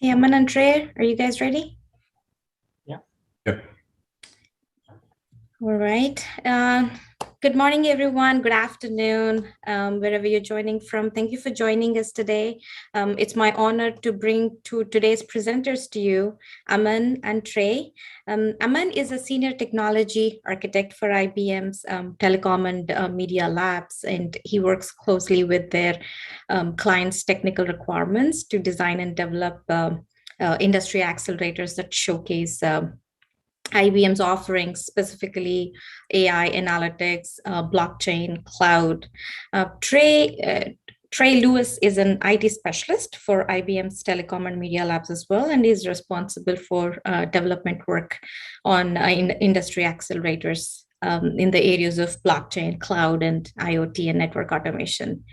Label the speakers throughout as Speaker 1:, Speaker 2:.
Speaker 1: Hey, Aman and Trey, are you guys ready?
Speaker 2: Yeah.
Speaker 3: Yep.
Speaker 1: All right. Good morning, everyone. Good afternoon, wherever you're joining from. Thank you for joining us today. It's my honor to bring today's presenters to you, Aman and Trey. Aman is a senior technology architect for IBM's telecom and media labs, and he works closely with their clients' technical requirements to design and develop industry accelerators that showcase IBM's offerings, specifically AI analytics, blockchain, cloud. Trey Lewis is an IT specialist for IBM's telecom and media labs as well, and is responsible for development work on industry accelerators in the areas of blockchain, cloud, and IoT and network automation.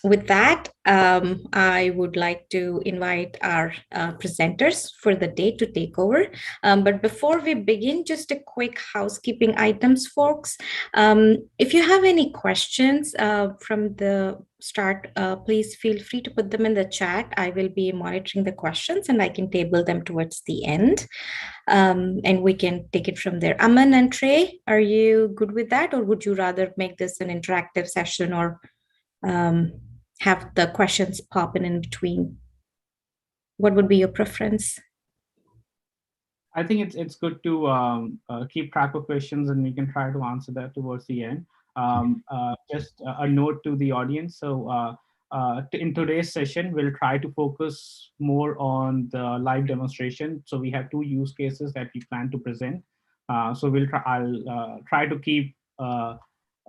Speaker 1: With that, I would like to invite our presenters for the day to take over. But before we begin, just a quick housekeeping items, folks. If you have any questions from the start, please feel free to put them in the chat. I will be monitoring the questions and I can table them towards the end. And we can take it from there. Aman and Trey, are you good with that? Or would you rather make this an interactive session or have the questions pop in between? What would be your preference?
Speaker 2: I think it's good to keep track of questions, and we can try to answer that towards the end. Just a note to the audience. So in today's session, we'll try to focus more on the live demonstration. So we have two use cases that we plan to present. So I'll try to keep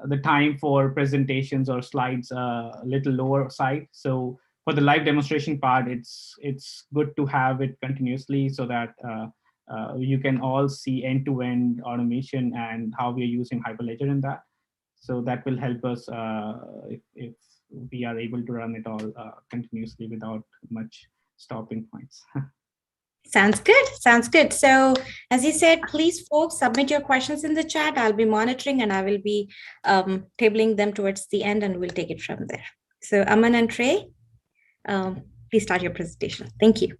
Speaker 2: the time for presentations or slides a little lower side. So for the live demonstration part, it's good to have it continuously so that you can all see end-to-end automation and how we are using Hyperledger in that. So that will help us if we are able to run it all continuously without much stopping points.
Speaker 1: Sounds good. Sounds good. So as you said, please, folks, submit your questions in the chat. I'll be monitoring and I will be tabling them towards the end and we'll take it from there. So Aman and Trey, please start your presentation. Thank you.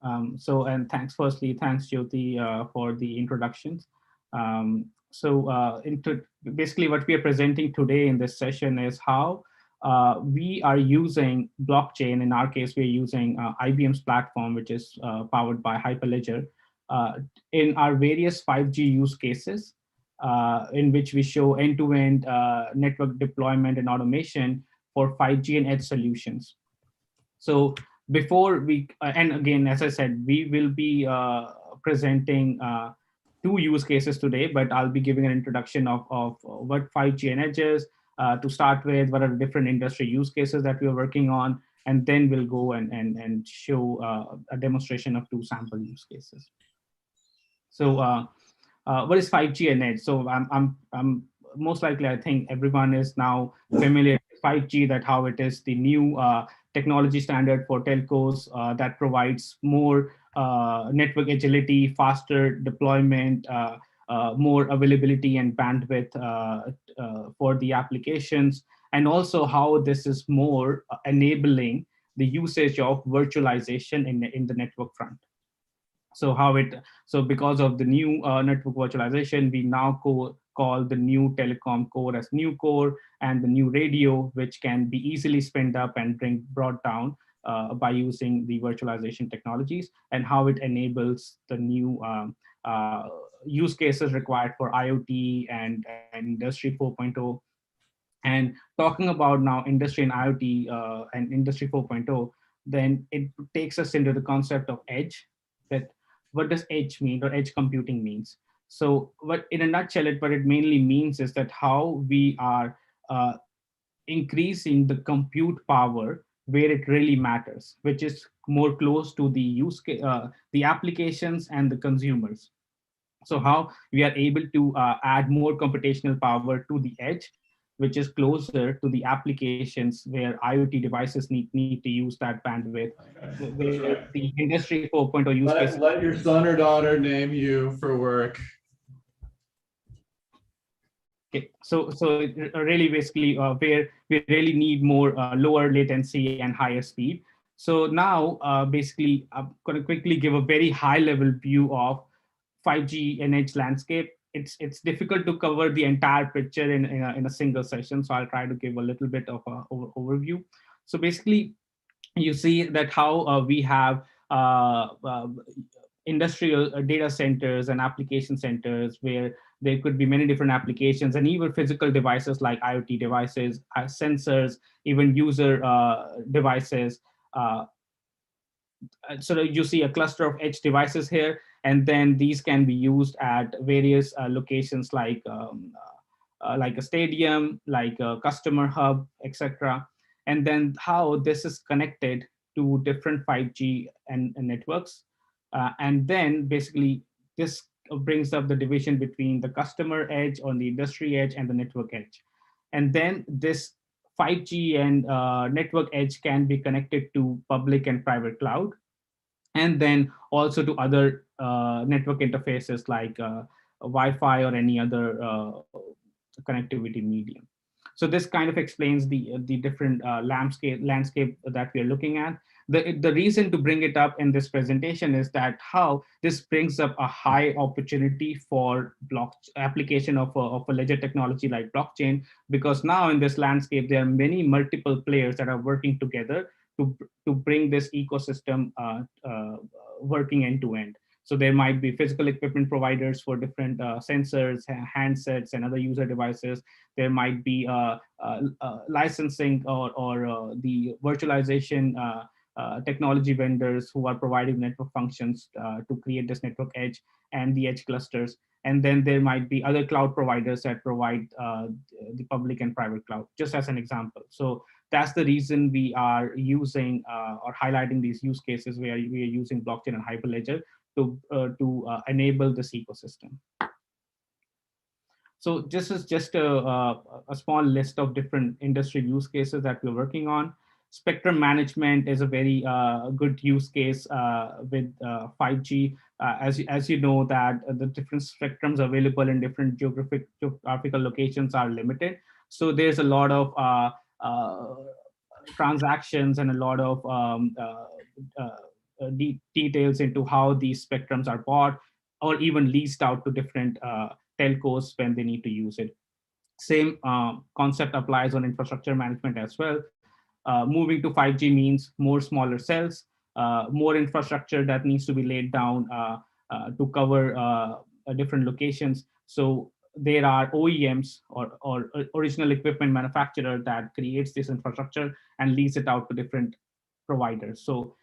Speaker 2: And thanks Jyoti for the introductions. Basically what we are presenting today in this session is how we are using blockchain. In our case, we're using IBM's platform, which is powered by Hyperledger, in our various 5G use cases, in which we show end-to-end network deployment and automation for 5G and edge solutions. So before we, and again, as I said, we will be presenting two use cases today, but I'll be giving an introduction of what 5G and edge is to start with, what are the different industry use cases that we are working on, and then we'll go and show a demonstration of two sample use cases. So what is 5G and edge? So I'm most likely, I think everyone is now familiar with 5G, that how it is the new technology standard for telcos that provides more network agility, faster deployment, more availability and bandwidth for the applications, and also how this is more enabling the usage of virtualization in the network front. So because of the new network virtualization, we now call the new telecom core as new core, and the new radio, which can be easily spinned up and brought down by using the virtualization technologies, and how it enables the new use cases required for IoT and Industry 4.0. And talking about now industry and IoT and Industry 4.0, then it takes us into the concept of edge. That what does edge mean, or edge computing means? So what, in a nutshell, what it mainly means is that how we are increasing the compute power where it really matters, which is more close to the the applications and the consumers. So how we are able to add more computational power to the edge, which is closer to the applications where IoT devices need to use that bandwidth, where the Industry 4.0 use case.
Speaker 3: Let your son or daughter name you for work.
Speaker 2: Okay, so really basically where we really need more lower latency and higher speed. So now, basically, I'm going to quickly give a very high-level view of 5G and edge landscape. It's difficult to cover the entire picture in a single session, so I'll try to give a little bit of an overview. So basically, you see that how we have industrial data centers and application centers where there could be many different applications and even physical devices like IoT devices, sensors, even user devices. Uh, so you see a cluster of edge devices here, and then these can be used at various locations like a stadium, like a customer hub, etc. And then how this is connected to different 5G and networks. And then basically this brings up the division between the customer edge on the industry edge and the network edge. And then this 5G and network edge can be connected to public and private cloud, and then also to other network interfaces like Wi-Fi or any other connectivity medium. So this kind of explains the different landscape that we are looking at. The reason to bring it up in this presentation is that how this brings up a high opportunity for application of a ledger technology like blockchain, because now in this landscape there are many multiple players that are working together to bring this ecosystem working end to end. So there might be physical equipment providers for different sensors, handsets, and other user devices. There might be licensing or the virtualization technology vendors who are providing network functions to create this network edge and the edge clusters. And then there might be other cloud providers that provide the public and private cloud, just as an example. So that's the reason we are using or highlighting these use cases where we are using blockchain and Hyperledger to enable this ecosystem. So this is just a small list of different industry use cases that we're working on. Spectrum management is a very good use case with 5G. As you know that the different spectrums available in different geographical locations are limited. So there's a lot of transactions and a lot of details into how these spectrums are bought or even leased out to different telcos when they need to use it. Same concept applies on infrastructure management as well. Moving to 5G means more smaller cells, more infrastructure that needs to be laid down to cover different locations. So there are OEMs or original equipment manufacturer that creates this infrastructure and lease it out to different providers. So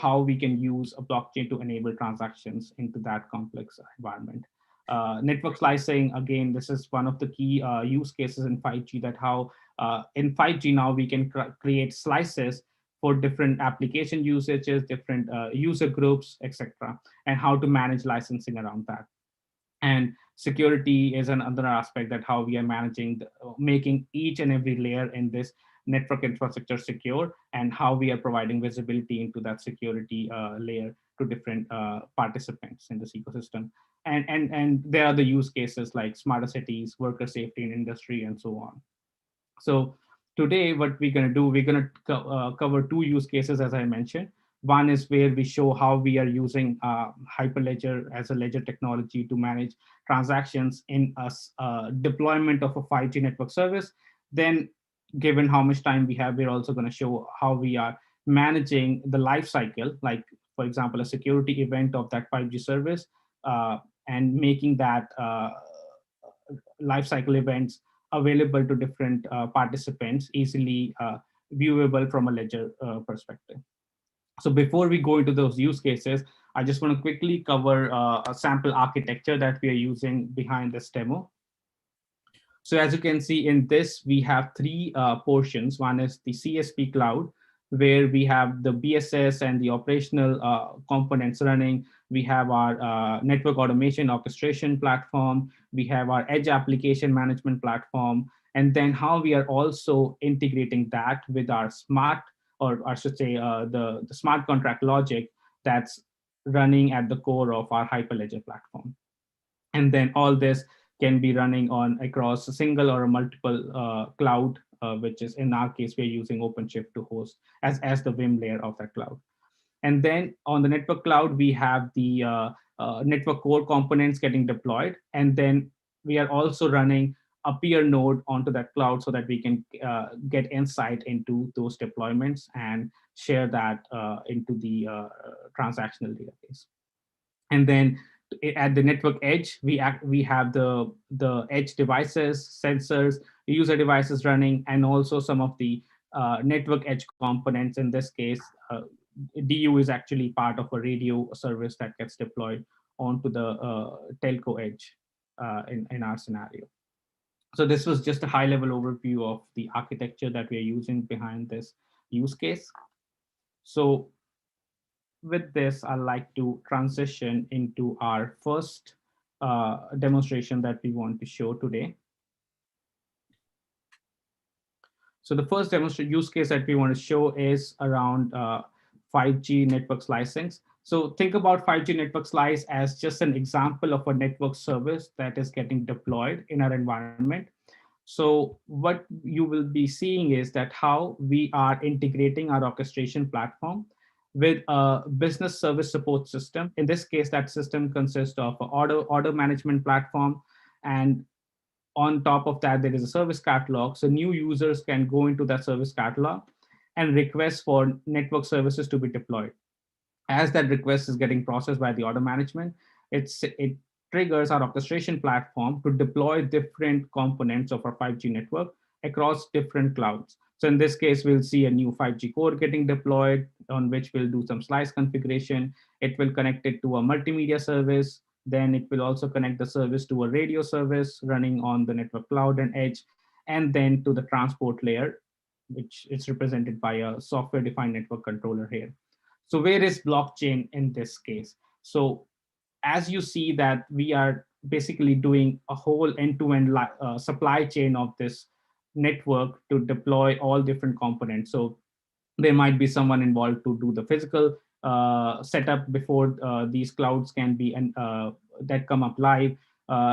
Speaker 2: how we can use a blockchain to enable transactions into that complex environment. Network slicing, again, this is one of the key use cases in 5G, that how in 5G now we can create slices for different application usages, different user groups, etc., and how to manage licensing around that. And security is another aspect, that how we are managing, making each and every layer in this network infrastructure secure, and how we are providing visibility into that security layer to different participants in this ecosystem. And there are the use cases like smarter cities, worker safety in industry, and so on. So today what we're going to do, we're going to cover two use cases, as I mentioned. One is where we show how we are using Hyperledger as a ledger technology to manage transactions in a deployment of a 5G network service. Then, given how much time we have, we're also going to show how we are managing the life cycle, like, for example, a security event of that 5G service, and making that life cycle events available to different participants, easily viewable from a ledger perspective. So before we go into those use cases, I just want to quickly cover a sample architecture that we are using behind this demo. So as you can see in this, we have three portions. One is the CSP cloud, where we have the BSS and the operational components running. We have our network automation orchestration platform. We have our edge application management platform. And then how we are also integrating that with our smart, or I should say the smart contract logic that's running at the core of our Hyperledger platform. And then all this can be running on across a single or a multiple cloud which is in our case, we're using OpenShift to host as the Vim layer of that cloud. And then on the network cloud, we have the network core components getting deployed. And then we are also running a peer node onto that cloud so that we can get insight into those deployments and share that into the transactional database. And then at the network edge, we have the edge devices, sensors, user devices running, and also some of the network edge components. In this case, DU is actually part of a radio service that gets deployed onto the telco edge in our scenario. So this was just a high-level overview of the architecture that we are using behind this use case. So with this, I'd like to transition into our first demonstration that we want to show today. So the first demonstration use case that we want to show is around 5G network slicing. So think about 5G network slice as just an example of a network service that is getting deployed in our environment. So what you will be seeing is that how we are integrating our orchestration platform with a business service support system. In this case, that system consists of an order management platform, and on top of that, there is a service catalog. So new users can go into that service catalog and request for network services to be deployed. As that request is getting processed by the order management, it triggers our orchestration platform to deploy different components of our 5G network across different clouds. So in this case, we'll see a new 5G core getting deployed on which we'll do some slice configuration. It will connect it to a multimedia service. Then it will also connect the service to a radio service running on the network cloud and edge, and then to the transport layer, which is represented by a software-defined network controller here. So where is blockchain in this case? So as you see that we are basically doing a whole end-to-end supply chain of this network to deploy all different components. So there might be someone involved to do the physical setup before these clouds can be that come up live.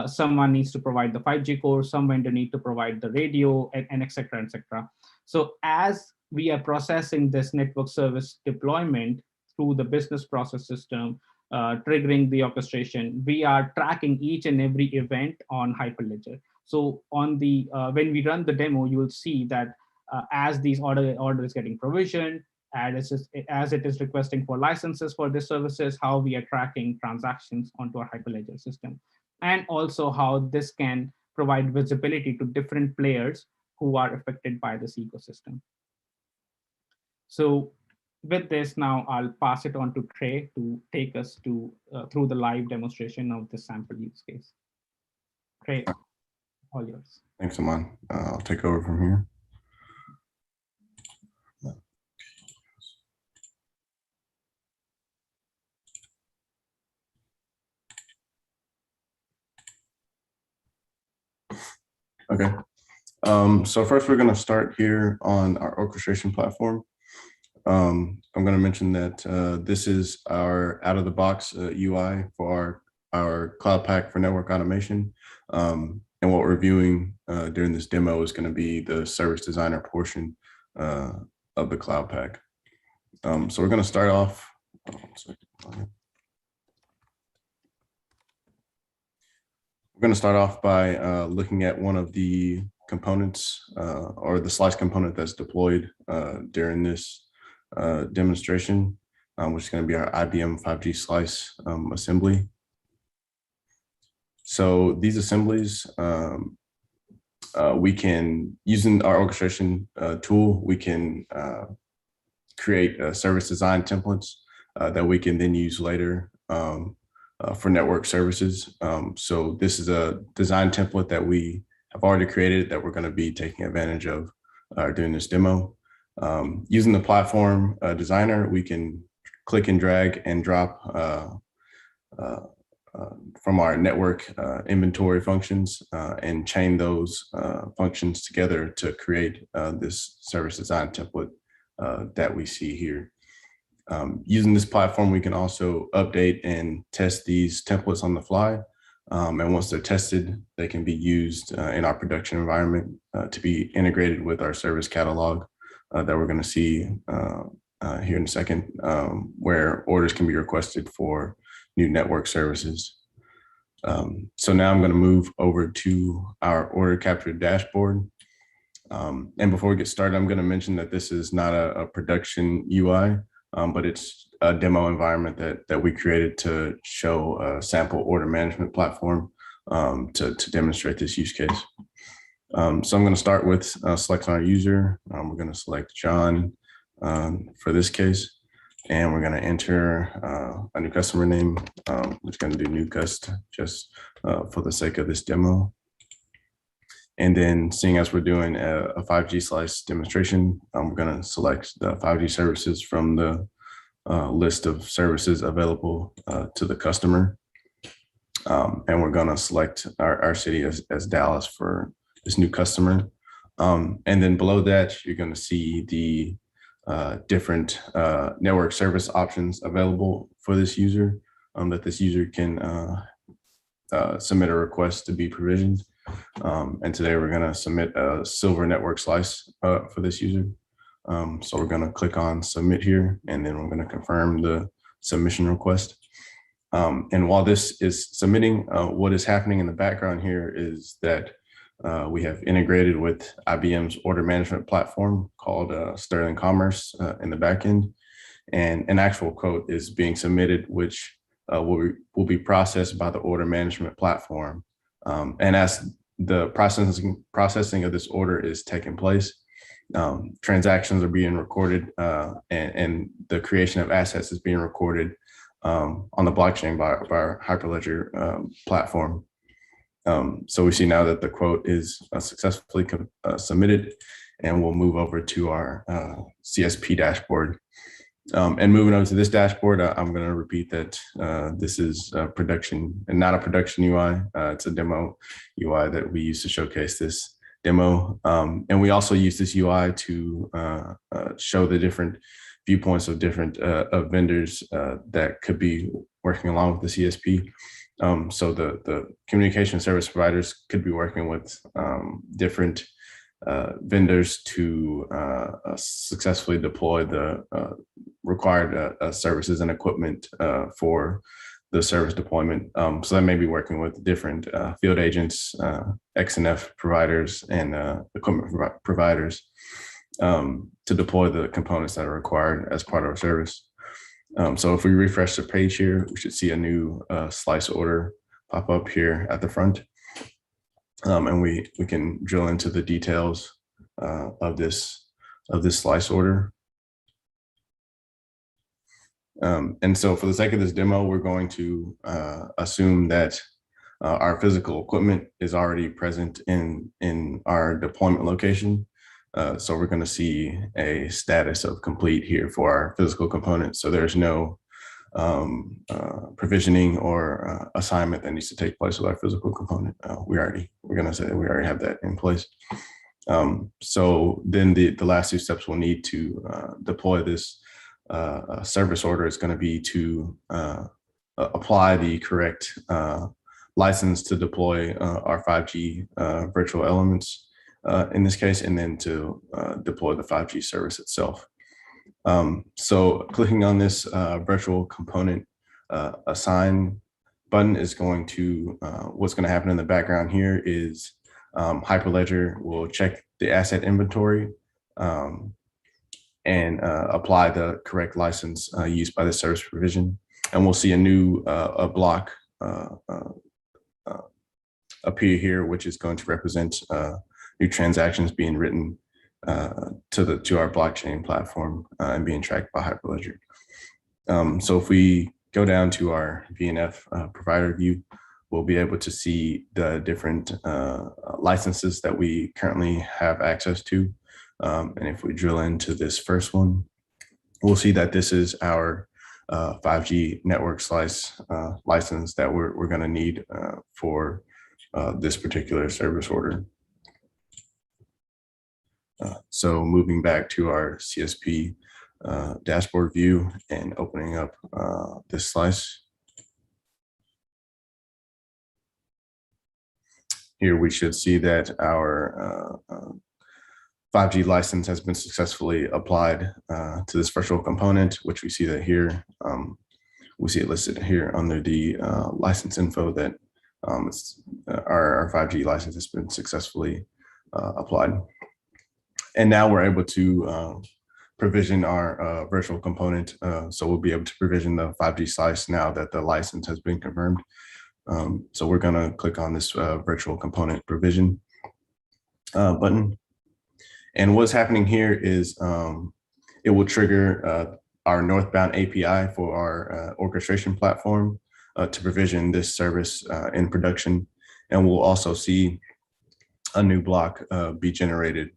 Speaker 2: Someone needs to provide the 5G core, some vendor need to provide the radio, and et cetera, et cetera. So as we are processing this network service deployment through the business process system, triggering the orchestration, we are tracking each and every event on Hyperledger. So on the when we run the demo, you will see that as these order is getting provisioned, as it is requesting for licenses for these services, how we are tracking transactions onto our Hyperledger system, and also how this can provide visibility to different players who are affected by this ecosystem. So with this, now I'll pass it on to Trey to take us to through the live demonstration of the sample use case. Trey, all yours.
Speaker 4: Thanks, Aman. I'll take over from here. Okay. So first, we're going to start here on our orchestration platform. I'm going to mention that this is our out-of-the-box UI for our Cloud Pak for network automation. And what we're viewing during this demo is going to be the service designer portion of the Cloud Pak. So we're going to start off. We're going to start off by looking at one of the components or the slice component that's deployed during this demonstration, which is going to be our IBM 5G slice assembly. So these assemblies, we can, using our orchestration tool, we can create service design templates that we can then use later for network services. So this is a design template that we have already created that we're going to be taking advantage of during this demo. Using the platform designer, we can click and drag and drop from our network inventory functions and chain those functions together to create this service design template that we see here. Using this platform, we can also update and test these templates on the fly. And once they're tested, they can be used in our production environment to be integrated with our service catalog that we're going to see here in a second, where orders can be requested for new network services. So now I'm going to move over to our order capture dashboard. And before we get started, I'm going to mention that this is not a production UI, but it's a demo environment that we created to show a sample order management platform to demonstrate this use case. So I'm going to start with selecting our user. We're going to select John for this case. And we're going to enter a new customer name. We're just going to do new cust just for the sake of this demo. And then seeing as we're doing a 5G slice demonstration, we're going to select the 5G services from the list of services available to the customer. And we're going to select our city as Dallas for this new customer. And then below that, you're going to see the different network service options available for this user, that this user can submit a request to be provisioned. And today we're going to submit a silver network slice for this user. So we're going to click on submit here, and then we're going to confirm the submission request. And while this is submitting, what is happening in the background here is that we have integrated with IBM's order management platform called Sterling Commerce in the backend, and an actual quote is being submitted, which will be processed by the order management platform. And as the processing of this order is taking place, transactions are being recorded, and the creation of assets is being recorded on the blockchain by our Hyperledger platform. So we see now that the quote is successfully submitted, and we'll move over to our CSP dashboard. And moving over to this dashboard, I'm going to repeat that this is production and not a production UI. It's a demo UI that we use to showcase this demo. And we also use this UI to show the different viewpoints of different vendors that could be working along with the CSP. So the communication service providers could be working with different vendors to successfully deploy the required services and equipment for the service deployment. So that may be working with different field agents, XNF providers, and equipment providers to deploy the components that are required as part of our service. So if we refresh the page here, we should see a new slice order pop up here at the front. And we can drill into the details of this slice order. And so for the sake of this demo, we're going to assume that our physical equipment is already present in our deployment location. So we're going to see a status of complete here for our physical component. So there's no provisioning or assignment that needs to take place with our physical component. We're going to say that we already have that in place. So then the last two steps we'll need to deploy this service order is going to be to apply the correct license to deploy our 5G virtual elements in this case, and then to deploy the 5G service itself. So clicking on this virtual component assign button is going to, what's going to happen in the background here is Hyperledger will check the asset inventory and apply the correct license used by the service provision. And we'll see a new block appear here, which is going to represent new transactions being written to our blockchain platform and being tracked by Hyperledger. So if we go down to our VNF provider view, we'll be able to see the different licenses that we currently have access to. And if we drill into this first one, we'll see that this is our 5G network slice license that we're going to need for this particular service order. So moving back to our CSP dashboard view and opening up this slice. here we should see that our 5G license has been successfully applied to this virtual component, which we see that here. We see it listed here under the license info that our 5G license has been successfully applied. And now we're able to provision our virtual component. So we'll be able to provision the 5G slice now that the license has been confirmed. So we're gonna click on this virtual component provision button. And what's happening here is it will trigger our northbound API for our orchestration platform to provision this service in production. And we'll also see a new block be generated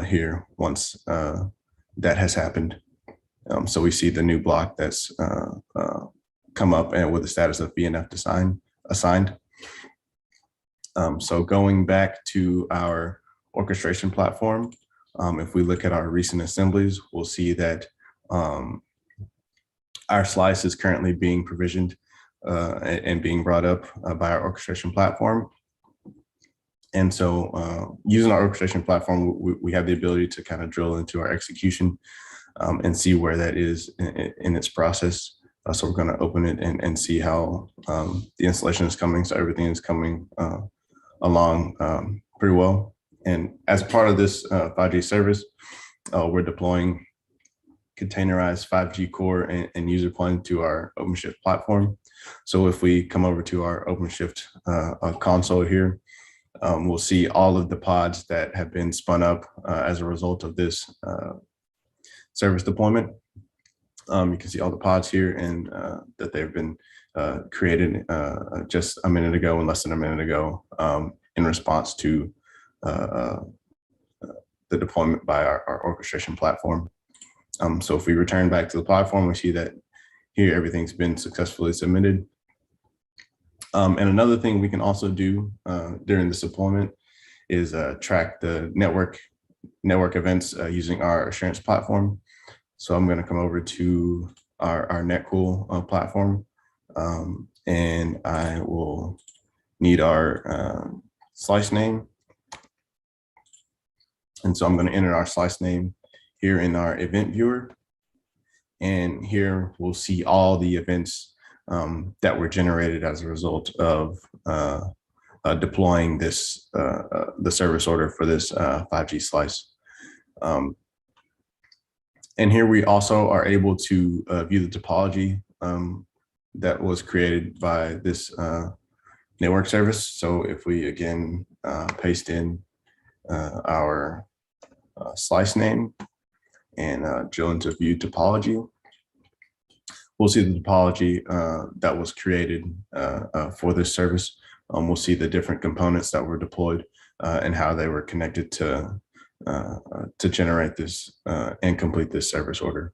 Speaker 4: here once that has happened. So we see the new block that's come up and with the status of VNF assigned. So going back to our orchestration platform, if we look at our recent assemblies, we'll see that our slice is currently being provisioned and being brought up by our orchestration platform. And so using our orchestration platform, we have the ability to kind of drill into our execution and see where that is in its process. So we're going to open it and see how the installation is coming. So everything is coming along pretty well. And as part of this 5G service, we're deploying containerized 5G core and user plane to our OpenShift platform. So if we come over to our OpenShift console here, we'll see all of the pods that have been spun up as a result of this service deployment. You can see all the pods here and that they've been created just a minute ago and less than a minute ago in response to the deployment by our orchestration platform. So if we return back to the platform, we see that here everything's been successfully submitted. And another thing we can also do during this deployment is track the network events using our assurance platform. So I'm going to come over to our NetCool platform, and I will need our slice name. And so I'm going to enter our slice name here in our event viewer. And here we'll see all the events that were generated as a result of deploying this the service order for this 5G slice. And here we also are able to view the topology that was created by this network service. So if we again paste in our slice name and drill into view topology, we'll see the topology that was created for this service. We'll see the different components that were deployed and how they were connected to generate this and complete this service order.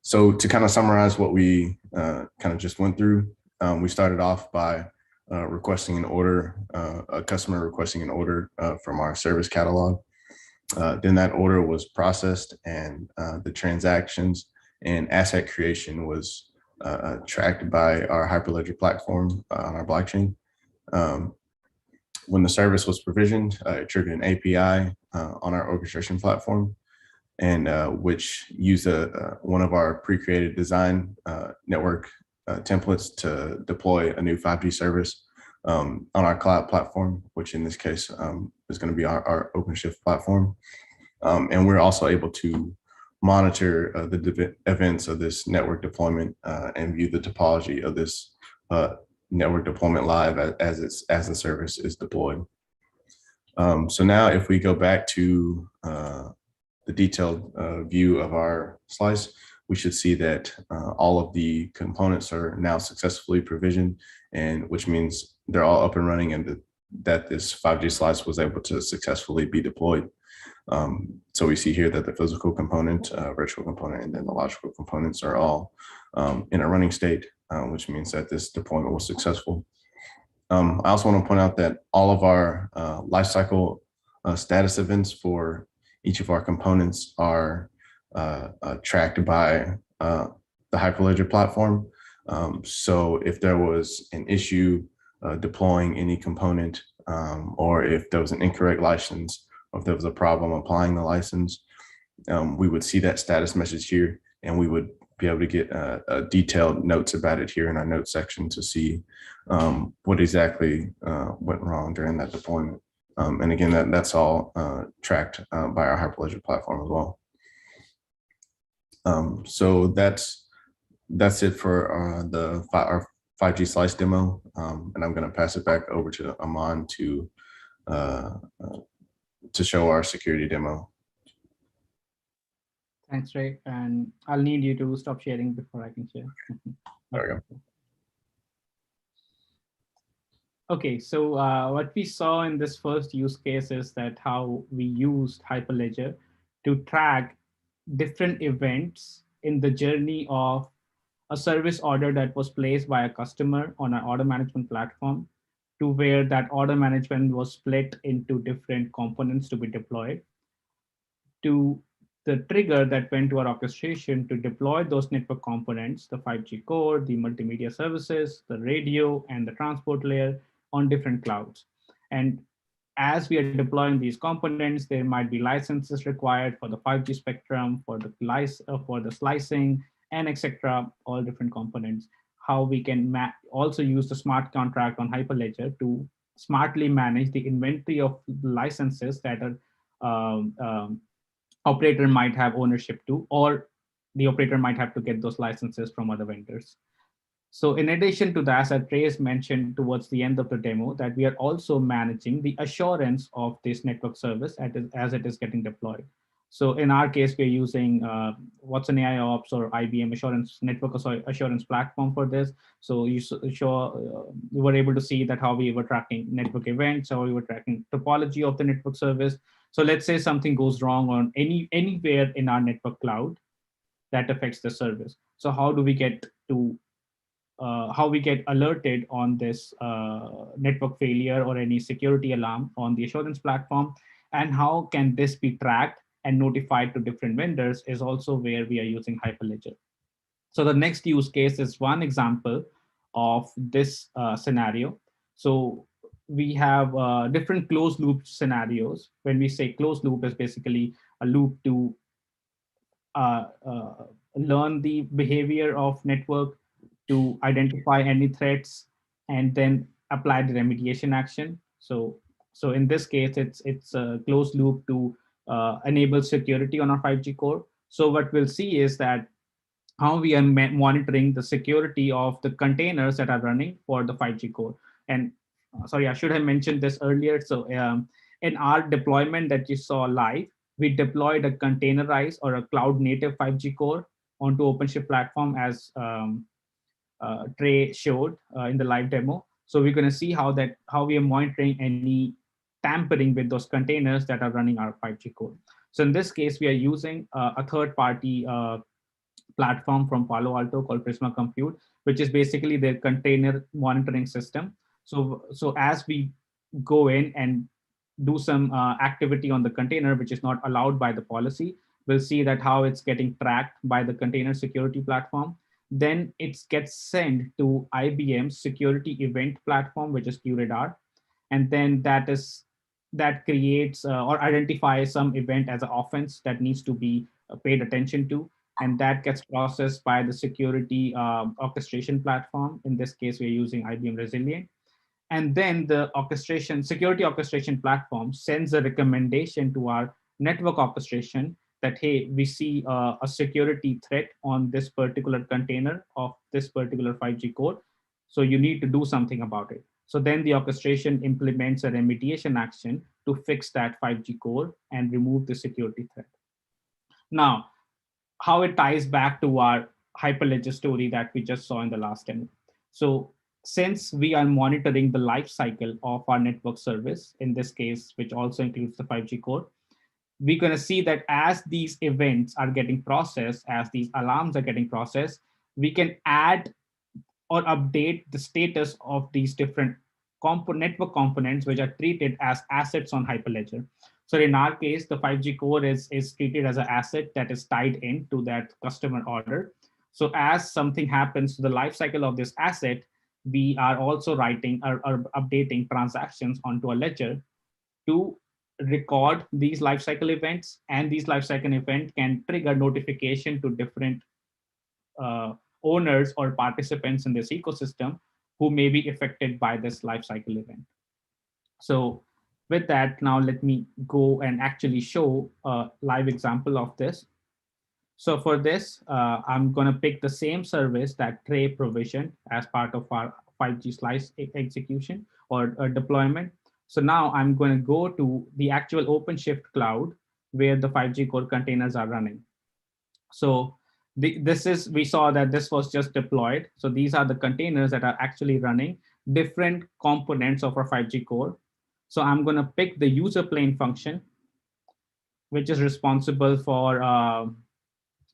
Speaker 4: So to kind of summarize what we kind of just went through, we started off by requesting an order, a customer requesting an order from our service catalog. Then that order was processed and the transactions and asset creation was tracked by our Hyperledger platform on our blockchain. When the service was provisioned, it triggered an API on our orchestration platform, and which used one of our pre-created design network templates to deploy a new 5G service on our cloud platform, which in this case is going to be our OpenShift platform. And we're also able to monitor the events of this network deployment and view the topology of this network deployment live as the service is deployed. So now if we go back to the detailed view of our slice, we should see that all of the components are now successfully provisioned, and which means they're all up and running and that this 5G slice was able to successfully be deployed. So we see here that the physical component, virtual component, and then the logical components are all in a running state, which means that this deployment was successful. I also want to point out that all of our lifecycle status events for each of our components are tracked by the Hyperledger platform. So if there was an issue deploying any component, or if there was an incorrect license, or if there was a problem applying the license, we would see that status message here, and we would be able to get detailed notes about it here in our notes section to see what exactly went wrong during that deployment. And again, that's all tracked by our Hyperledger platform as well. So that's it for our 5G slice demo. And I'm going to pass it back over to Aman to show our security demo.
Speaker 2: Thanks, Ray. And I'll need you to stop sharing before I can share.
Speaker 4: There we go.
Speaker 2: Okay, so what we saw in this first use case is that how we used Hyperledger to track different events in the journey of a service order that was placed by a customer on our order management platform, to where that order management was split into different components to be deployed, to the trigger that went to our orchestration to deploy those network components, the 5G core, the multimedia services, the radio, and the transport layer on different clouds. And as we are deploying these components, there might be licenses required for the 5G spectrum, for the slicing, and etc. All different components. How we can also use the smart contract on Hyperledger to smartly manage the inventory of licenses that are operator might have ownership to, or the operator might have to get those licenses from other vendors. So in addition to that, as Trace mentioned towards the end of the demo, that we are also managing the assurance of this network service as it is getting deployed. So in our case, we're using Watson AIOps or IBM Assurance Network Assurance Platform for this. So you were able to see that how we were tracking network events, how we were tracking topology of the network service. So let's say something goes wrong on anywhere in our network cloud that affects the service. So how do we get to how we get alerted on this network failure or any security alarm on the assurance platform, and how can this be tracked and notified to different vendors is also where we are using Hyperledger. So the next use case is one example of this scenario. So we have different closed loop scenarios. When we say closed loop, is basically a loop to learn the behavior of network, to identify any threats, and then apply the remediation action. So in this case, it's a closed loop to enable security on our 5G core. So what we'll see is that how we are monitoring the security of the containers that are running for the 5G core. And sorry, I should have mentioned this earlier. So in our deployment that you saw live, we deployed a containerized or a cloud native 5G core onto OpenShift platform, as Trey showed in the live demo. So we're going to see how we are monitoring any tampering with those containers that are running our 5G core. So in this case, we are using a third-party platform from Palo Alto called Prisma Compute, which is basically their container monitoring system. So as we go in and do some activity on the container, which is not allowed by the policy, we'll see that how it's getting tracked by the container security platform. Then it gets sent to IBM's security event platform, which is QRadar. And then that creates or identifies some event as an offense that needs to be paid attention to. And that gets processed by the security orchestration platform. In this case, we're using IBM Resilient. And then the security orchestration platform sends a recommendation to our network orchestration that, hey, we see a security threat on this particular container of this particular 5G core. So you need to do something about it. So then the orchestration implements a remediation action to fix that 5G core and remove the security threat. Now, how it ties back to our Hyperledger story that we just saw in the last demo. So since we are monitoring the life cycle of our network service, in this case, which also includes the 5G core, we're going to see that as these events are getting processed, as these alarms are getting processed, we can add or update the status of these different network components, which are treated as assets on Hyperledger. So in our case, the 5G core is treated as an asset that is tied into that customer order. So as something happens to the life cycle of this asset, we are also writing or updating transactions onto a ledger to record these lifecycle events, and these lifecycle events can trigger notification to different owners or participants in this ecosystem who may be affected by this lifecycle event. So with that, now let me go and actually show a live example of this. So for this, I'm going to pick the same service that Trey provisioned as part of our 5G slice execution or deployment. So now I'm going to go to the actual OpenShift cloud where the 5G core containers are running. So we saw that this was just deployed. So these are the containers that are actually running different components of our 5G core. So I'm going to pick the user plane function, which is responsible for,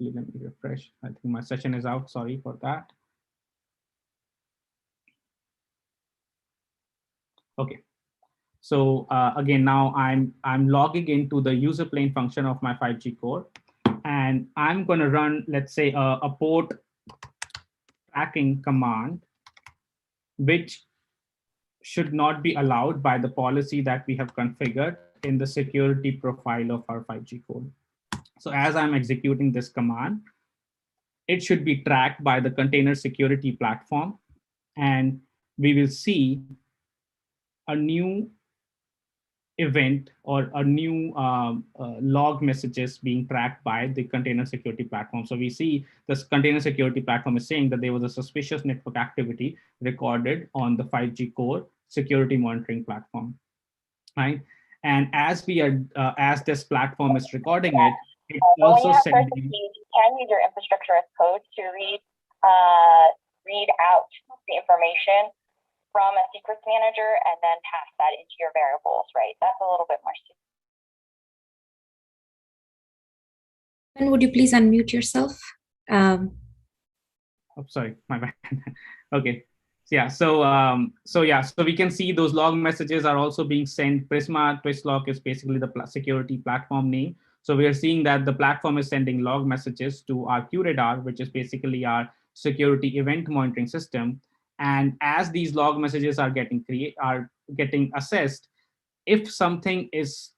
Speaker 2: let me refresh. I think my session is out. Sorry for that. Okay. So again, now I'm logging into the user plane function of my 5G core, and I'm going to run, let's say, a port tracking command, which should not be allowed by the policy that we have configured in the security profile of our 5G core. So as I'm executing this command, it should be tracked by the container security platform, and we will see a new event or a new log messages being tracked by the container security platform. So we see this container security platform is saying that there was a suspicious network activity recorded on the 5G core security monitoring platform, right? And as as this platform is recording it, it's also sending.
Speaker 5: You can use your infrastructure as code to read out the information from a secrets manager and then pass that into your variables, right? That's a little bit more.
Speaker 1: And would you please unmute yourself?
Speaker 2: Oh, sorry, my bad. Okay. Yeah, so we can see those log messages are also being sent. Prisma Twistlog is basically the security platform name. So we are seeing that the platform is sending log messages to our QRadar, which is basically our security event monitoring system. And as these log messages are getting assessed, if something is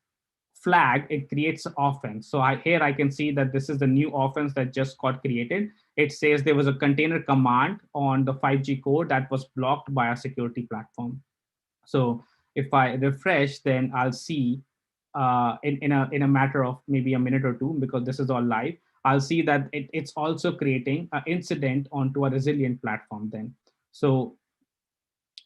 Speaker 2: flagged, it creates an offense. So here I can see that this is the new offense that just got created. It says there was a container command on the 5G core that was blocked by our security platform. So if I refresh, then I'll see in a matter of maybe a minute or two, because this is all live, I'll see that it's also creating an incident onto a resilient platform then. So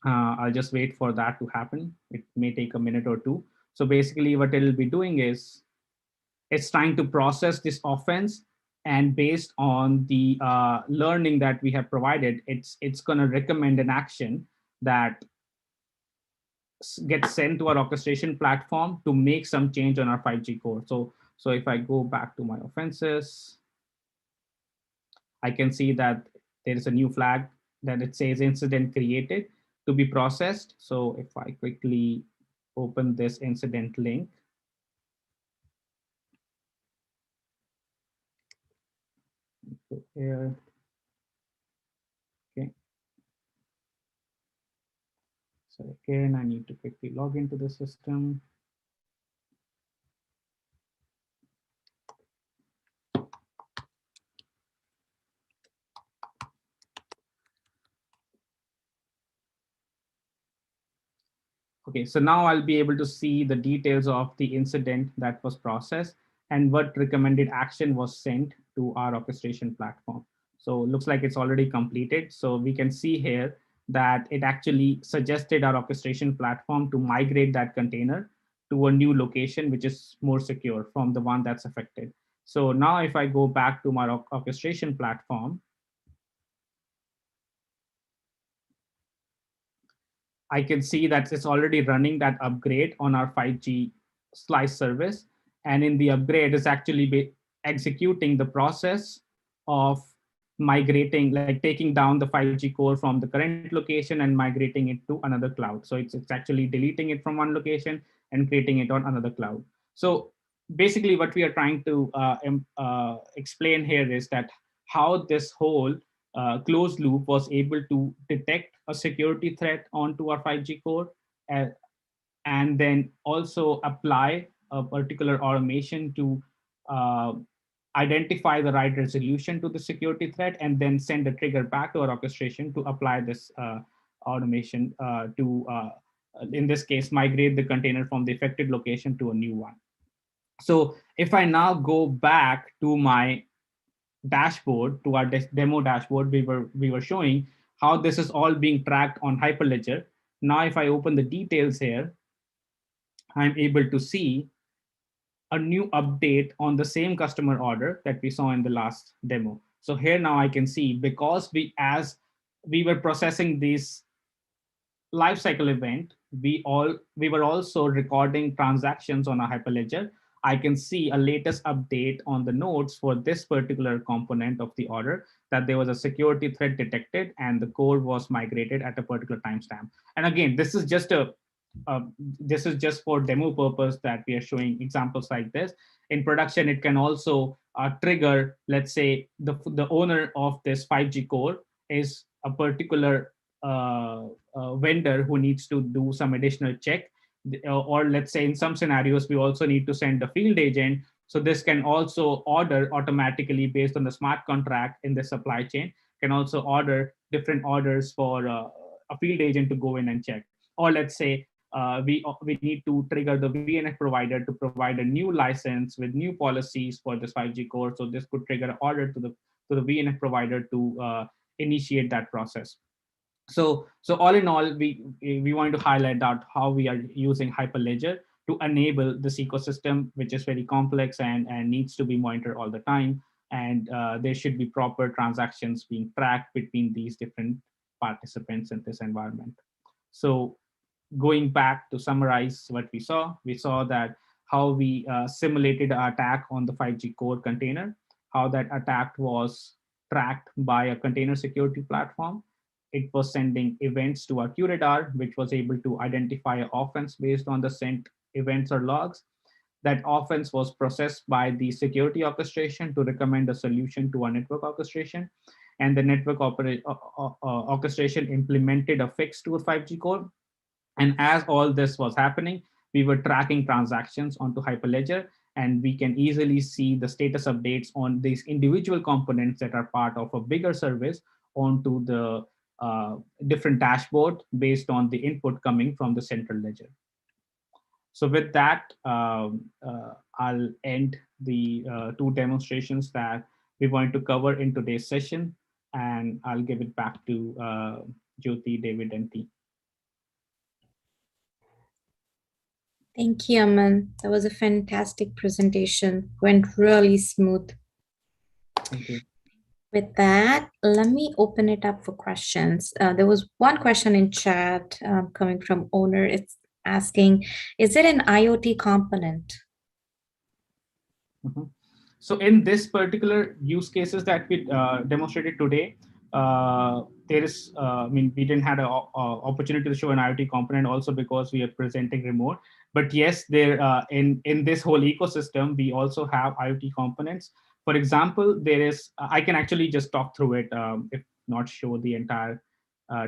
Speaker 2: I'll just wait for that to happen. It may take a minute or two. So basically what it'll be doing is it's trying to process this offense, and based on the learning that we have provided, it's going to recommend an action that gets sent to our orchestration platform to make some change on our 5G core. So if I go back to my offenses, I can see that there is a new flag that it says incident created to be processed. So if I quickly open this incident link, here. Okay. So again, I need to quickly log into the system. Okay, so now I'll be able to see the details of the incident that was processed and what recommended action was sent to our orchestration platform. So it looks like it's already completed. So we can see here that it actually suggested our orchestration platform to migrate that container to a new location, which is more secure from the one that's affected. So now if I go back to my orchestration platform, I can see that it's already running that upgrade on our 5G slice service. And in the upgrade, it's actually executing the process of migrating, like taking down the 5G core from the current location and migrating it to another cloud. So it's actually deleting it from one location and creating it on another cloud. So basically what we are trying to explain here is that how this whole closed loop was able to detect a security threat onto our 5G core, uh, and then also apply a particular automation to uh, identify the right resolution to the security threat, and then send a trigger back to our orchestration to apply this automation to, in this case, migrate the container from the affected location to a new one. So if I now go back to my dashboard, to our demo dashboard, we were showing how this is all being tracked on Hyperledger. Now, if I open the details here, I'm able to see a new update on the same customer order that we saw in the last demo. So here now I can see, because as we were processing this lifecycle event, we were also recording transactions on a Hyperledger. I can see a latest update on the nodes for this particular component of the order, that there was a security threat detected and the code was migrated at a particular timestamp. And again, this is just for demo purpose that we are showing examples like this. In production, it can also trigger, let's say the owner of this 5G core is a particular vendor who needs to do some additional check, or let's say in some scenarios, we also need to send a field agent. So this can also order automatically based on the smart contract in the supply chain, can also order different orders for a field agent to go in and check. Or let's say we need to trigger the VNF provider to provide a new license with new policies for this 5G core. So this could trigger an order to the VNF provider to initiate that process. So all in all, we want to highlight out how we are using Hyperledger to enable this ecosystem, which is very complex and needs to be monitored all the time. And there should be proper transactions being tracked between these different participants in this environment. So going back to summarize what we saw that how we simulated an attack on the 5G core container, how that attack was tracked by a container security platform. It was sending events to our QRadar, which was able to identify an offense based on the sent events or logs. That offense was processed by the security orchestration to recommend a solution to our network orchestration. And the network orchestration implemented a fix to a 5G core. And as all this was happening, we were tracking transactions onto Hyperledger, and we can easily see the status updates on these individual components that are part of a bigger service onto the different dashboard based on the input coming from the central ledger. So with that, I'll end the two demonstrations that we want to cover in today's session, and I'll give it back to Jyoti, David, and T.
Speaker 1: Thank you, Aman. That was a fantastic presentation. Went really smooth.
Speaker 2: Thank you.
Speaker 1: With that, let me open it up for questions. There was one question in chat coming from owner. It's asking, is it an IoT component?
Speaker 2: Mm-hmm. So in this particular use cases that we demonstrated today, there is, we didn't have an opportunity to show an IoT component also because we are presenting remote. But yes, there in this whole ecosystem, we also have IoT components. For example, there is, I can actually just talk through it, if not show the entire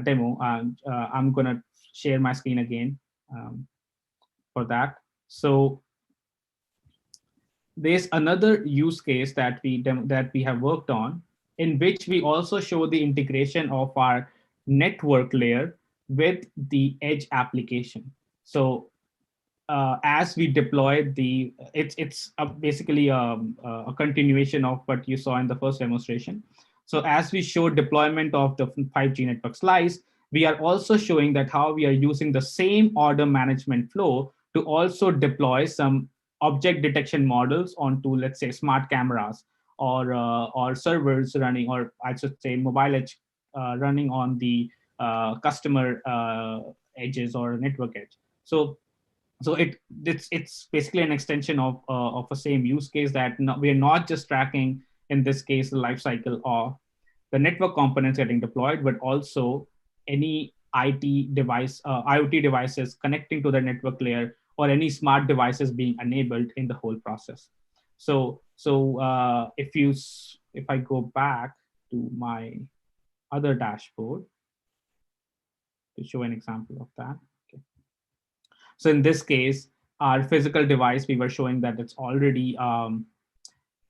Speaker 2: demo. I'm gonna share my screen again for that. So there's another use case that we have worked on, in which we also show the integration of our network layer with the edge application. So as we deploy it's basically a continuation of what you saw in the first demonstration. So as we show deployment of the 5G network slice, we are also showing that how we are using the same order management flow to also deploy some object detection models onto, let's say, smart cameras or servers running, or I should say mobile edge running on the customer edges or network edge. So it's basically an extension of a same use case, that we are not just tracking, in this case, the life cycle of the network components getting deployed, but also any IT device, IoT devices connecting to the network layer, or any smart devices being enabled in the whole process. So if I go back to my other dashboard to show an example of that. Okay. So in this case, our physical device, we were showing that it's already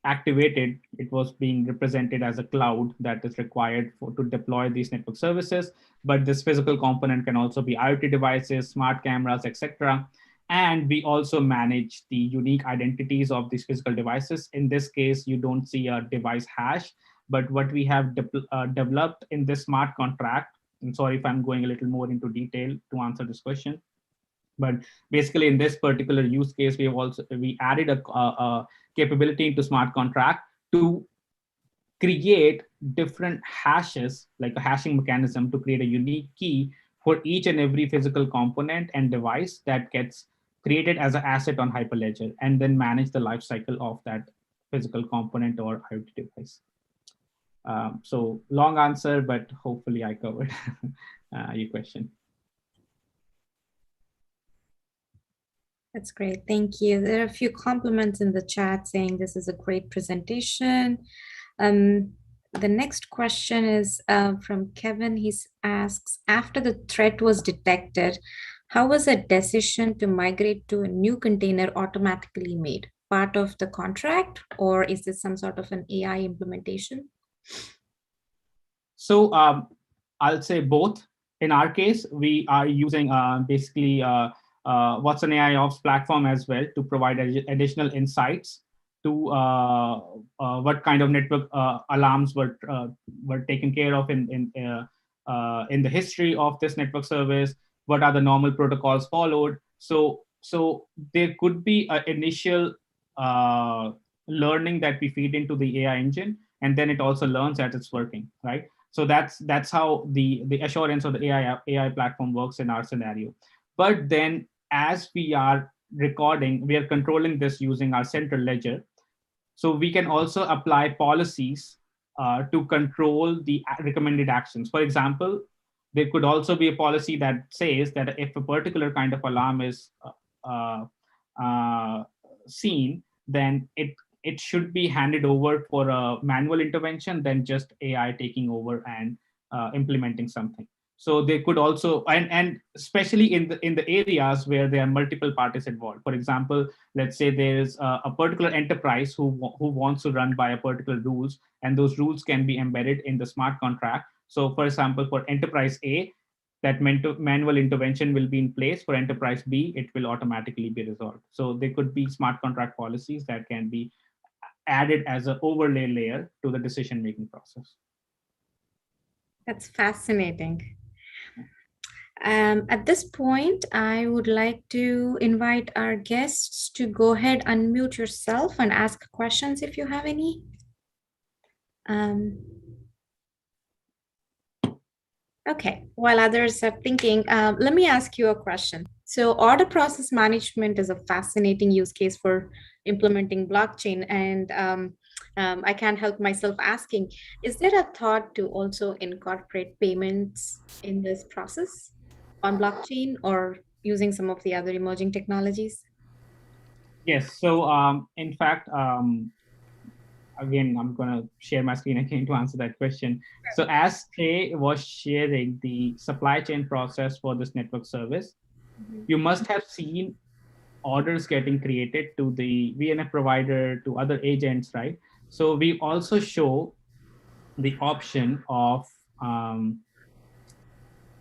Speaker 2: activated. It was being represented as a cloud that is required to deploy these network services. But this physical component can also be IoT devices, smart cameras, etc. And we also manage the unique identities of these physical devices. In this case, you don't see a device hash, but what we have developed in this smart contract, and sorry if I'm going a little more into detail to answer this question, but basically in this particular use case, we added a capability into smart contract to create different hashes, like a hashing mechanism to create a unique key for each and every physical component and device that gets created as an asset on Hyperledger, and then manage the life cycle of that physical component or IoT device. So long answer, but hopefully I covered your question.
Speaker 1: That's great. Thank you. There are a few compliments in the chat saying this is a great presentation. The next question is from Kevin. He asks, after the threat was detected, how was a decision to migrate to a new container automatically made? Part of the contract, or is this some sort of an AI implementation?
Speaker 2: So I'll say both. In our case, we are using basically what's an AI ops platform as well to provide additional insights to what kind of network alarms were taken care of in the history of this network service. What are the normal protocols followed? So there could be an initial learning that we feed into the AI engine, and then it also learns that it's working, right? So that's how the assurance of the AI platform works in our scenario. But then as we are recording, we are controlling this using our central ledger. So we can also apply policies to control the recommended actions. For example, there could also be a policy that says that if a particular kind of alarm is seen, then it should be handed over for a manual intervention than just AI taking over and implementing something. So they could also, and especially in the areas where there are multiple parties involved. For example, let's say there's a particular enterprise who wants to run by a particular rules, and those rules can be embedded in the smart contract. So for example, for enterprise A, that manual intervention will be in place. For enterprise B, it will automatically be resolved. So there could be smart contract policies that can be added as an overlay layer to the decision-making process.
Speaker 1: That's fascinating. At this point, I would like to invite our guests to go ahead, unmute yourself and ask questions if you have any. Okay, while others are thinking, let me ask you a question. So order process management is a fascinating use case for implementing blockchain, and I can't help myself asking, is there a thought to also incorporate payments in this process on blockchain or using some of the other emerging technologies?
Speaker 2: Yes, so in fact, again, I'm going to share my screen again to answer that question. So as Trey was sharing the supply chain process for this network service, you must have seen orders getting created to the VNF provider, to other agents, right? So we also show the option of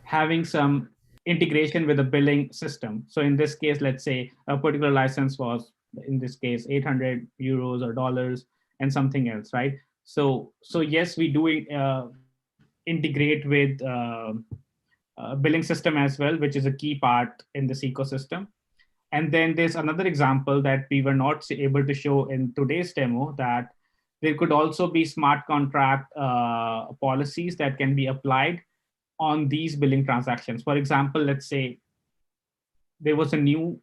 Speaker 2: having some integration with a billing system. So in this case, let's say a particular license was, in this case, 800 euros or dollars and something else, right? So yes, we do integrate with billing system as well, which is a key part in this ecosystem. And then there's another example that we were not able to show in today's demo, that there could also be smart contract policies that can be applied on these billing transactions. For example, let's say there was a new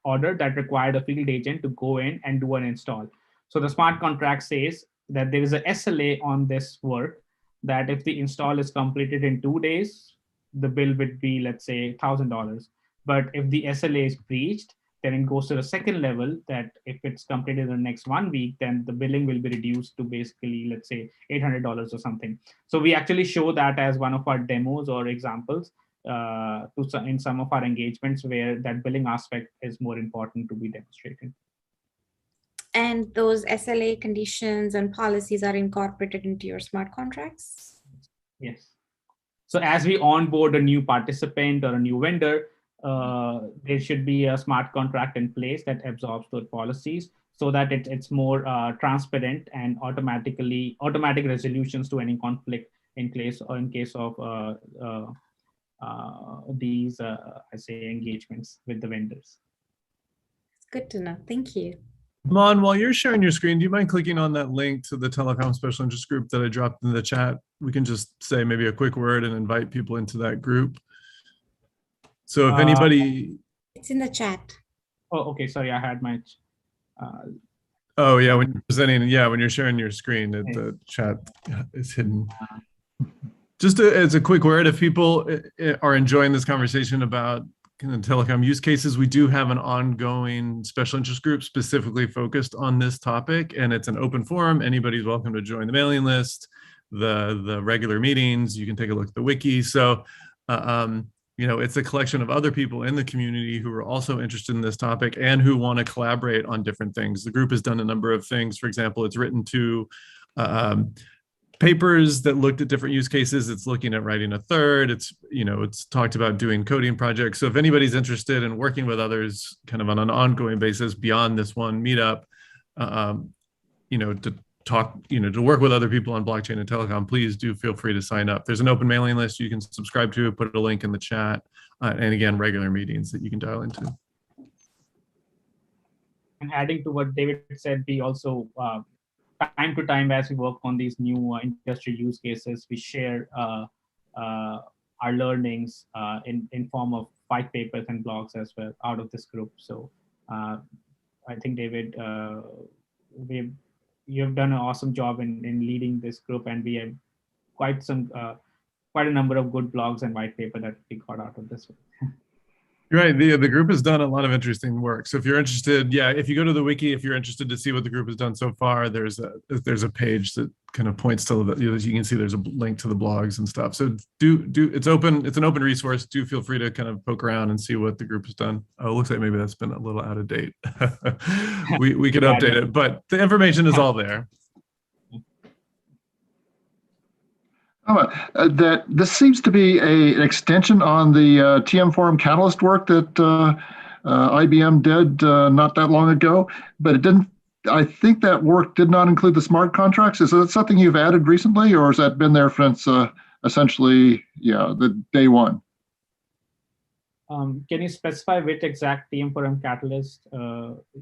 Speaker 2: order that required a field agent to go in and do an install. So the smart contract says that there is a SLA on this work, that if the install is completed in 2 days, the bill would be, let's say, $1,000. But if the SLA is breached, then it goes to the second level that if it's completed in the next 1 week, then the billing will be reduced to basically, let's say, $800 or something. So we actually show that as one of our demos or examples in some of our engagements where that billing aspect is more important to be demonstrated.
Speaker 1: And those SLA conditions and policies are incorporated into your smart contracts?
Speaker 2: Yes. So as we onboard a new participant or a new vendor, there should be a smart contract in place that absorbs those policies so that it's more transparent and automatic resolutions to any conflict in case of these, I say, engagements with the vendors.
Speaker 1: It's good to know. Thank you.
Speaker 6: Mon, while you're sharing your screen, do you mind clicking on that link to the telecom special interest group that I dropped in the chat? We can just say maybe a quick word and invite people into that group. So if anybody...
Speaker 1: It's in the chat.
Speaker 2: Oh, okay. Sorry, I had my...
Speaker 6: Oh, yeah, when you're presenting, yeah, when you're sharing your screen, the chat is hidden. Just as a quick word, if people are enjoying this conversation about telecom use cases, we do have an ongoing special interest group specifically focused on this topic, and it's an open forum. Anybody's welcome to join the mailing list, the regular meetings. You can take a look at the wiki. So, you know, it's a collection of other people in the community who are also interested in this topic and who want to collaborate on different things. The group has done a number of things. For example, it's written two papers that looked at different use cases. It's looking at writing a third. It's, you know, it's talked about doing coding projects. So if anybody's interested in working with others kind of on an ongoing basis beyond this one meetup, you know, to talk, you know, to work with other people on blockchain and telecom, please do feel free to sign up. There's an open mailing list you can subscribe to, put a link in the chat, and again, regular meetings that you can dial into.
Speaker 2: And adding to what David said, we also, time to time, as we work on these new industry use cases, we share our learnings in form of white papers and blogs as well out of this group. So I think, David, you have done an awesome job in leading this group, and we have quite a number of good blogs and white paper that we got out of this one.
Speaker 6: Right. The group has done a lot of interesting work. So if you're interested, yeah, if you go to the wiki, if you're interested to see what the group has done so far, there's a page that kind of points to the, you can see there's a link to the blogs and stuff. So it's open. It's an open resource. Do feel free to kind of poke around and see what the group has done. Oh, it looks like maybe that's been a little out of date. we could update it, but the information is all there.
Speaker 7: That this seems to be an extension on the TM Forum Catalyst work that IBM did not that long ago, but it didn't. I think that work did not include the smart contracts. Is that something you've added recently, or has that been there since essentially, yeah, the day one?
Speaker 2: Can you specify which exact TM Forum Catalyst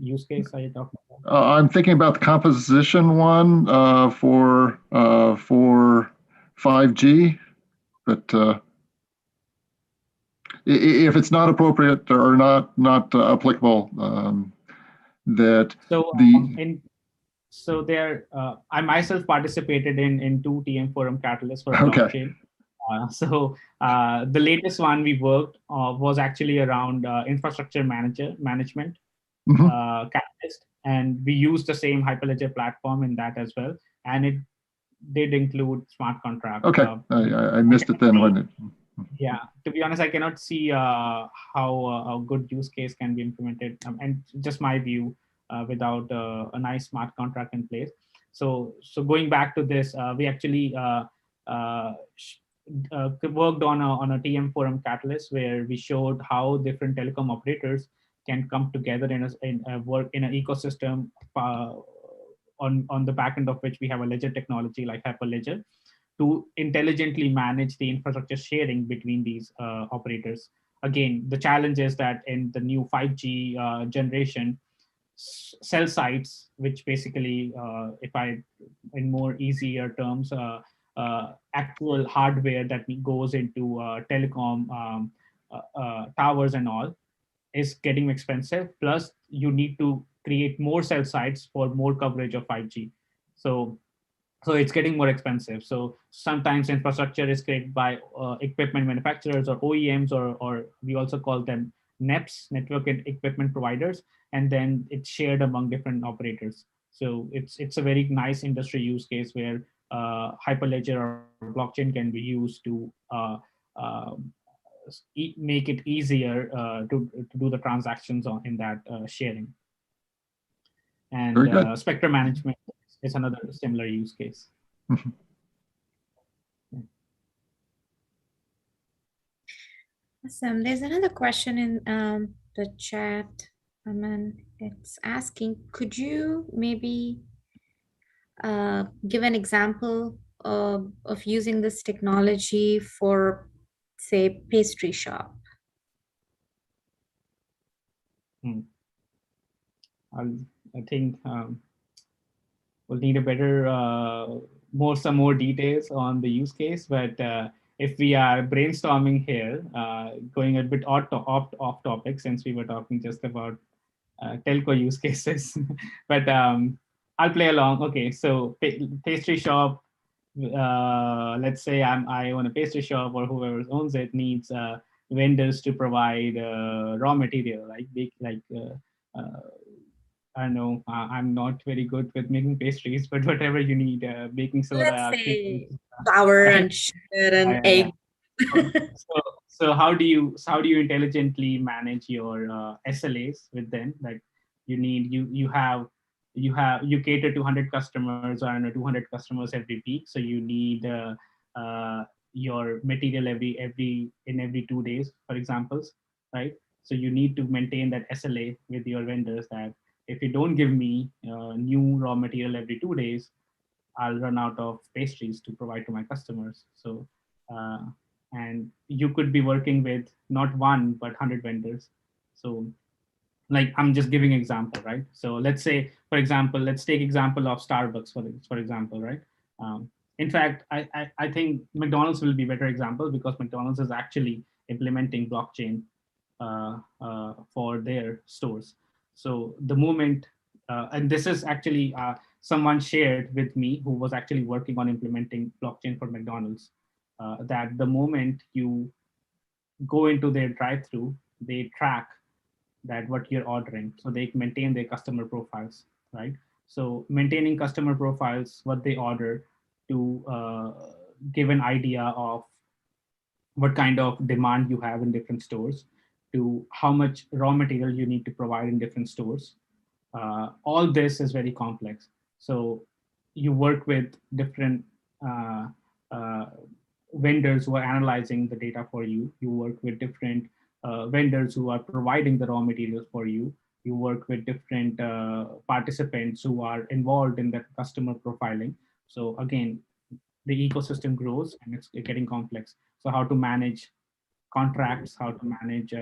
Speaker 2: use case are you talking about?
Speaker 7: I'm thinking about the composition one for 5G, but if it's not appropriate or not applicable, that
Speaker 2: so there, I myself participated in two TM Forum Catalysts for blockchain. So the latest one we worked was actually around infrastructure management catalyst, and we used the same Hyperledger platform in that as well, and it did include smart contracts.
Speaker 7: Okay, I missed it then.
Speaker 2: Yeah, to be honest, I cannot see how a good use case can be implemented, and just my view, without a nice smart contract in place. So going back to this, we actually worked on a TM Forum Catalyst where we showed how different telecom operators can come together in a work in an ecosystem on the back end of which we have a ledger technology like Hyperledger to intelligently manage the infrastructure sharing between these operators. Again, the challenge is that in the new 5G generation, cell sites, which basically, in more easier terms, actual hardware that goes into telecom towers and all, is getting expensive. Plus, you need to create more cell sites for more coverage of 5G. So it's getting more expensive. So sometimes infrastructure is created by equipment manufacturers or OEMs, or we also call them NEPs, network equipment providers, and then it's shared among different operators. So it's a very nice industry use case where Hyperledger or blockchain can be used to make it easier to do the transactions in that sharing. And spectrum management is another similar use case.
Speaker 1: Awesome. There's another question in the chat. It's asking, could you maybe give an example of using this technology for, say, pastry shop?
Speaker 2: I think we'll need a better, some more details on the use case. But if we are brainstorming here, going a bit off topic, since we were talking just about telco use cases, but I'll play along. Okay, so pastry shop. Let's say I own a pastry shop, or whoever owns it needs vendors to provide raw material, I don't know, I'm not very good with making pastries, but whatever you need, baking soda.
Speaker 1: Let's say flour and sugar and egg.
Speaker 2: So how do you intelligently manage your SLAs with them? Like you cater to 100 customers or 200 customers every week, so you need your material every 2 days, for examples, right? So you need to maintain that SLA with your vendors, that if you don't give me new raw material every 2 days, I'll run out of pastries to provide to my customers. So, and you could be working with not one, but 100 vendors. So like, I'm just giving example, right? So let's say, for example, let's take example of Starbucks, for example, right? In fact, I think McDonald's will be better example, because McDonald's is actually implementing blockchain for their stores. So the moment, and this is actually someone shared with me who was actually working on implementing blockchain for McDonald's, that the moment you go into their drive-through, they track that what you're ordering, so they maintain their customer profiles, right? So maintaining customer profiles, what they order, to give an idea of what kind of demand you have in different stores, to how much raw material you need to provide in different stores. All this is very complex. So you work with different vendors who are analyzing the data for you. You work with different vendors who are providing the raw materials for you. You work with different participants who are involved in the customer profiling. So again, the ecosystem grows and it's getting complex. So how to manage contracts, how to manage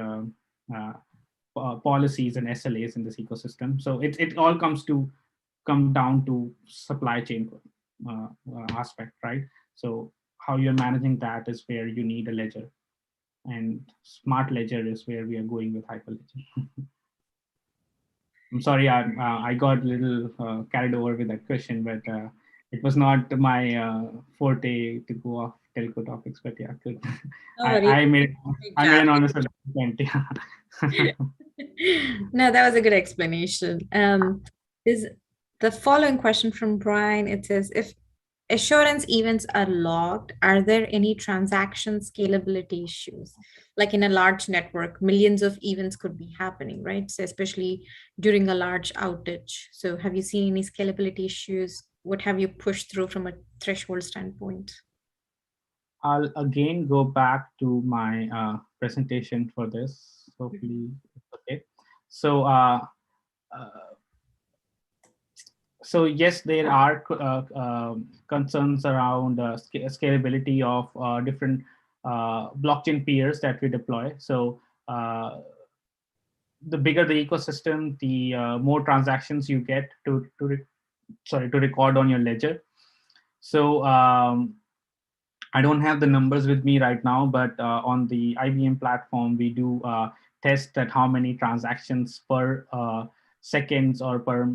Speaker 2: policies and SLAs in this ecosystem. So it all come down to supply chain aspect, right? So how you're managing that is where you need a ledger, and smart ledger is where we are going with Hyperledger. I'm sorry, I got a little carried over with that question, but it was not my forte to go off telco topics, but yeah, good. I made an honest attempt. Yeah.
Speaker 1: No, that was a good explanation. Is the following question from Brian? It says, if assurance events are logged, are there any transaction scalability issues? Like in a large network, millions of events could be happening, right? So especially during a large outage. So have you seen any scalability issues? What have you pushed through from a threshold standpoint?
Speaker 2: I'll again go back to my presentation for this. Hopefully it's okay. So so yes, there are concerns around scalability of different blockchain peers that we deploy. So the bigger the ecosystem, the more transactions you get to record on your ledger. So I don't have the numbers with me right now, but on the IBM platform, we do test that how many transactions per seconds or per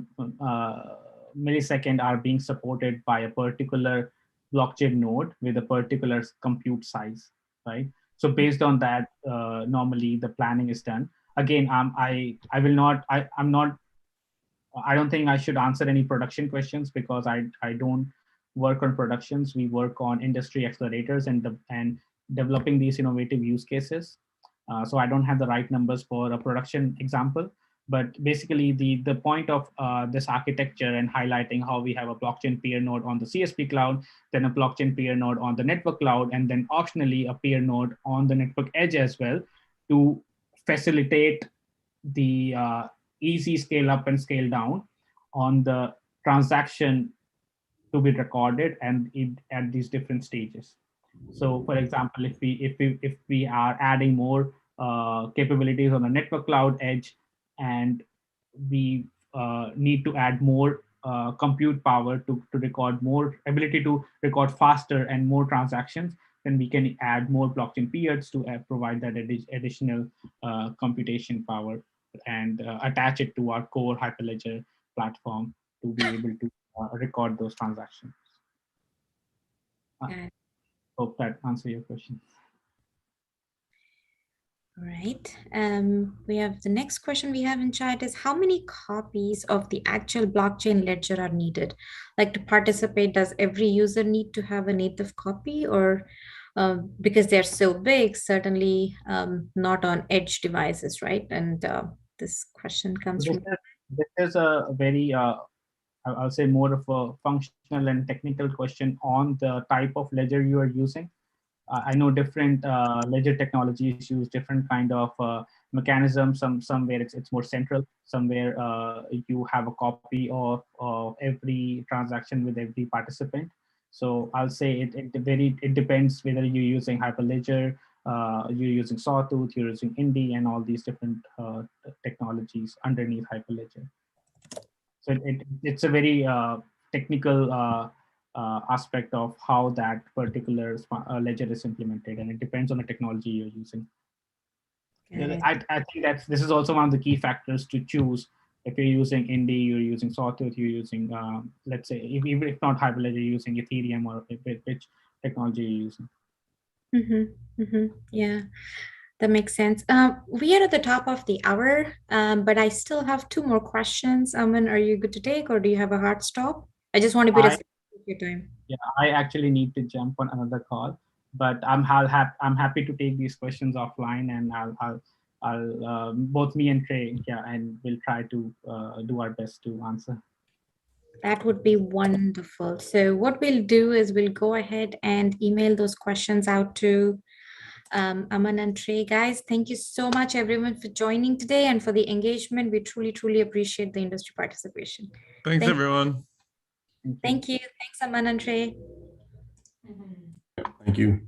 Speaker 2: millisecond are being supported by a particular blockchain node with a particular compute size, right? So based on that, normally the planning is done. again, I will not, I'm not, I don't think I should answer any production questions because I don't work on productions. We work on industry accelerators and developing these innovative use cases. So I don't have the right numbers for a production example. But basically, the point of this architecture and highlighting how we have a blockchain peer node on the CSP cloud, then a blockchain peer node on the network cloud, and then optionally a peer node on the network edge as well to facilitate the easy scale up and scale down on the transaction to be recorded and at these different stages. So, for example, if we are adding more capabilities on the network cloud edge, and we need to add more compute power to record more ability to record faster and more transactions, then we can add more blockchain periods to provide that additional computation power and attach it to our core Hyperledger platform to be able to record those transactions. Hope that answers your question.
Speaker 1: All right. We have the next question we have in chat is how many copies of the actual blockchain ledger are needed? Like to participate, does every user need to have a native copy or because they're so big, certainly not on edge devices, right? And this question comes from.
Speaker 2: This is a very, I'll say more of a functional and technical question on the type of ledger you are using. I know different ledger technologies use different kind of mechanisms. Somewhere it's more central. Somewhere you have a copy of every transaction with every participant. So I'll say it depends whether you're using Hyperledger, you're using Sawtooth, you're using Indy, and all these different technologies underneath Hyperledger. So it's a very technical aspect of how that particular ledger is implemented, and it depends on the technology you're using. I think this is also one of the key factors to choose. If you're using Indy, you're using Sawtooth, you're using, let's say, even if not Hyperledger, you're using Ethereum, or which technology you're using.
Speaker 1: Yeah, that makes sense. We are at the top of the hour, but I still have 2 more questions. Aman, are you good to take, or do you have a hard stop? I just want to be respectful of your time.
Speaker 2: Yeah, I actually need to jump on another call, but I'm happy to take these questions offline, and I'll both me and Trey, and we'll try to do our best to answer.
Speaker 1: That would be wonderful. So what we'll do is we'll go ahead and email those questions out to Aman and Trey. Guys, thank you so much everyone for joining today and for the engagement. We truly, truly appreciate the industry participation.
Speaker 6: Thanks everyone.
Speaker 1: Thank you. Thanks, Aman and Trey.
Speaker 4: Thank you.